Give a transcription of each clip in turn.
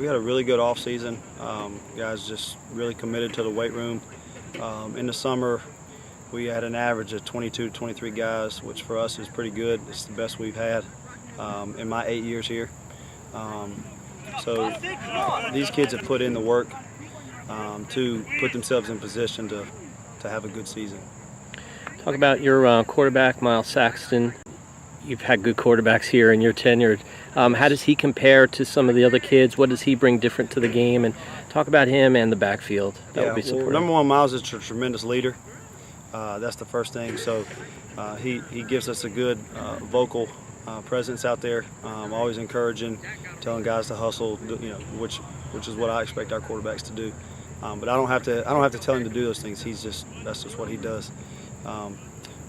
We had a really good off season. Guys just really committed to the weight room. In the summer, we had an average of 22 to 23 guys, which for us is pretty good. It's the best we've had in my 8 years here. So these kids have put in the work to put themselves in position to have a good season. Talk about your quarterback, Miles Saxton. You've had good quarterbacks here in your tenure. How does he compare to some of the other kids? What does he bring different to the game? And talk about him and the backfield. That would be supportive. Well, number one, Miles is a tremendous leader. That's the first thing. So he gives us a good vocal presence out there, always encouraging, telling guys to hustle, which is what I expect our quarterbacks to do. But I don't have to tell him to do those things. That's just what he does.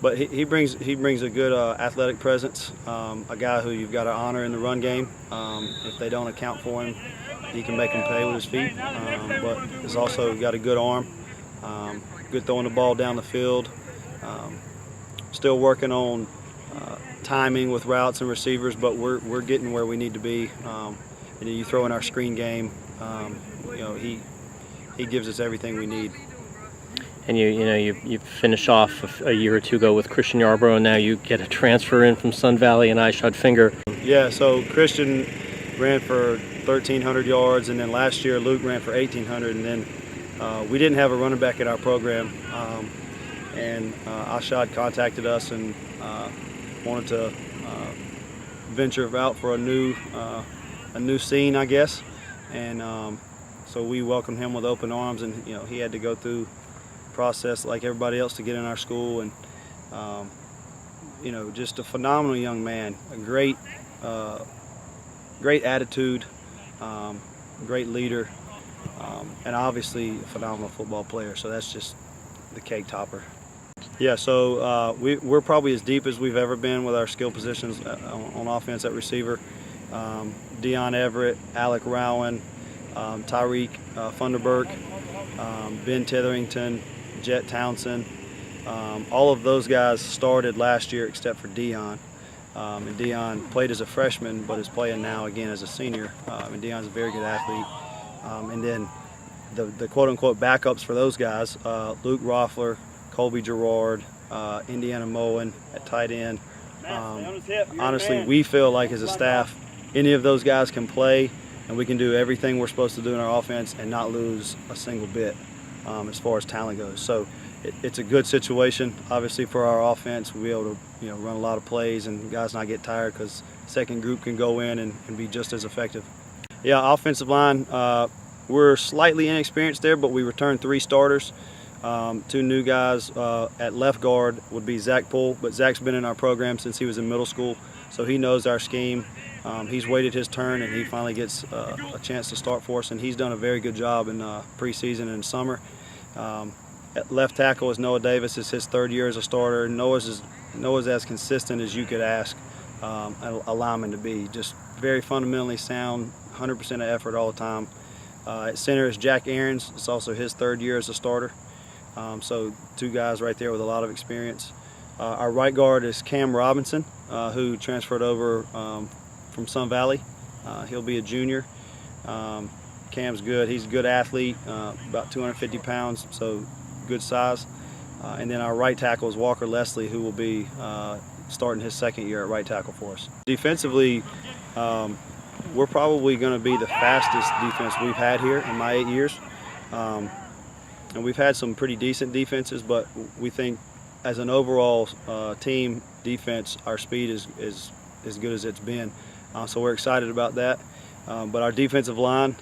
But he brings a good athletic presence, a guy who you've got to honor in the run game. If they don't account for him, he can make them pay with his feet. But he's also got a good arm, good throwing the ball down the field. Still working on timing with routes and receivers, but we're getting where we need to be. And then you throw in our screen game. He gives us everything we need. And you finish off a year or two ago with Christian Yarborough, and now you get a transfer in from Sun Valley and Ishod Finger. Yeah, so Christian ran for 1,300 yards, and then last year Luke ran for 1,800, and then we didn't have a running back at our program, and Ishod contacted us and wanted to venture out for a new scene, I guess, and so we welcomed him with open arms, and he had to go through process like everybody else to get in our school, and just a phenomenal young man, a great attitude, great leader, and obviously a phenomenal football player. So that's just the cake topper. Yeah, so we're probably as deep as we've ever been with our skill positions on offense at receiver. Dion Everett, Alec Rowan, Tyreek Funderburk, Ben Titherington, Jet Townsend. All of those guys started last year except for Dion. And Dion played as a freshman but is playing now again as a senior. And Dion's a very good athlete. And then the quote-unquote backups for those guys, Luke Roffler, Colby Gerard, Indiana Moen at tight end. Honestly, we feel like as a staff, any of those guys can play, and we can do everything we're supposed to do in our offense and not lose a single bit as far as talent goes. So it's a good situation, obviously, for our offense. We'll be able to run a lot of plays and guys not get tired because second group can go in and be just as effective. Yeah, offensive line, we're slightly inexperienced there, but we returned 3 starters. 2 new guys at left guard would be Zach Poole, but Zach's been in our program since he was in middle school, so he knows our scheme. He's waited his turn, and he finally gets a chance to start for us, and he's done a very good job in preseason and summer. At left tackle is Noah Davis. It's his 3rd year as a starter. Noah's as consistent as you could ask a lineman to be. Just very fundamentally sound, 100% of effort all the time. At center is Jack Aarons. It's also his 3rd year as a starter. So 2 guys right there with a lot of experience. Our right guard is Cam Robinson, who transferred over from Sun Valley. He'll be a junior. Cam's good. He's a good athlete, about 250 pounds, so good size. And then our right tackle is Walker Leslie, who will be starting his 2nd year at right tackle for us. Defensively, we're probably going to be the fastest defense we've had here in my 8 years. And we've had some pretty decent defenses, but we think as an overall team defense, our speed is as good as it's been. So we're excited about that. But our defensive line,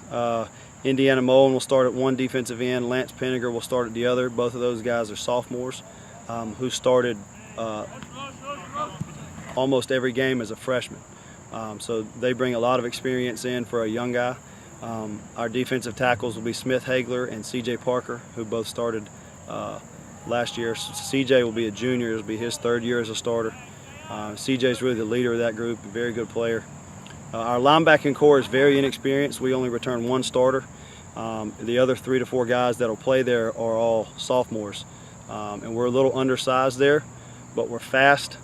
Indiana Moen will start at one defensive end. Lance Penninger will start at the other. Both of those guys are sophomores who started almost every game as a freshman. So they bring a lot of experience in for a young guy. Our defensive tackles will be Smith Hagler and C.J. Parker, who both started last year. C.J. will be a junior. It'll be his 3rd year as a starter. C.J. is really the leader of that group, a very good player. Our linebacking core is very inexperienced. We only return 1 starter. The other 3 to 4 guys that will play there are all sophomores. And we're a little undersized there, but we're fast.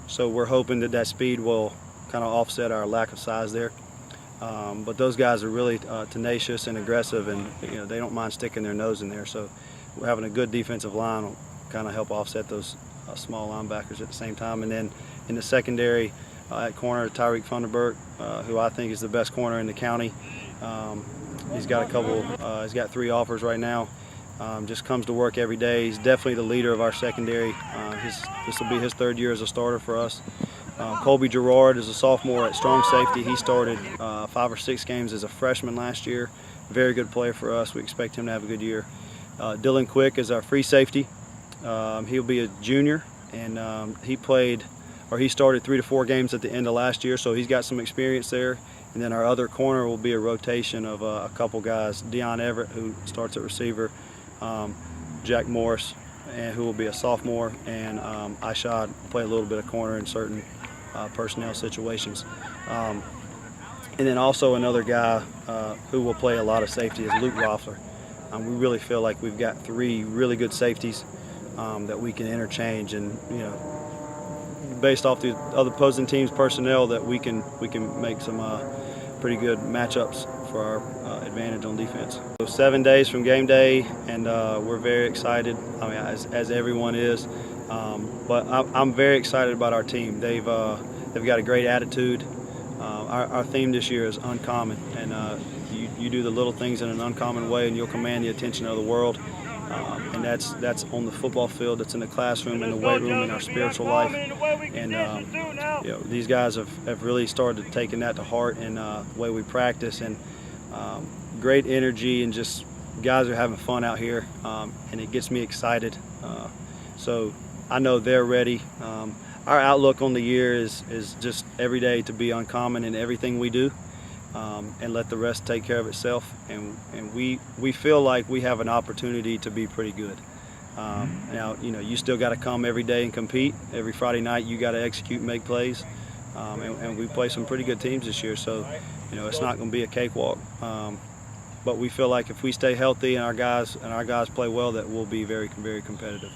So we're hoping that speed will kind of offset our lack of size there. But those guys are really tenacious and aggressive, and they don't mind sticking their nose in there. So we're having a good defensive line will kind of help offset those small linebackers at the same time. And then in the secondary, at corner, Tyreek Funderburk, who I think is the best corner in the county. He's got he's got 3 offers right now. Just comes to work every day. He's definitely the leader of our secondary. This will be his 3rd year as a starter for us. Colby Gerard is a sophomore at strong safety. He started 5 or 6 games as a freshman last year. Very good player for us. We expect him to have a good year. Dylan Quick is our free safety. He'll be a junior, and he started 3 to 4 games at the end of last year, so he's got some experience there. And then our other corner will be a rotation of a couple guys, Deion Everett, who starts at receiver, Jack Morris, and who will be a sophomore, and Ishad will play a little bit of corner in certain personnel situations. And then also another guy who will play a lot of safety is Luke Roffler. We really feel like we've got 3 really good safeties that we can interchange, and based off the other opposing team's personnel, that we can make some pretty good matchups for our advantage on defense. So 7 days from game day, and we're very excited. I mean, as everyone is, but I'm very excited about our team. They've got a great attitude. Our theme this year is uncommon, and you do the little things in an uncommon way, and you'll command the attention of the world. And that's on the football field, that's in the classroom, in the weight room, in our spiritual life. And these guys have really started taking that to heart in the way we practice, and great energy, and just guys are having fun out here, and it gets me excited. So I know they're ready. Our outlook on the year is just every day to be uncommon in everything we do. And let the rest take care of itself, and we feel like we have an opportunity to be pretty good. Now, you still got to come every day and compete. Every Friday night you got to execute and make plays, and we play some pretty good teams this year, so it's not going to be a cakewalk, but we feel like if we stay healthy and our guys play well, that we'll be very, very competitive.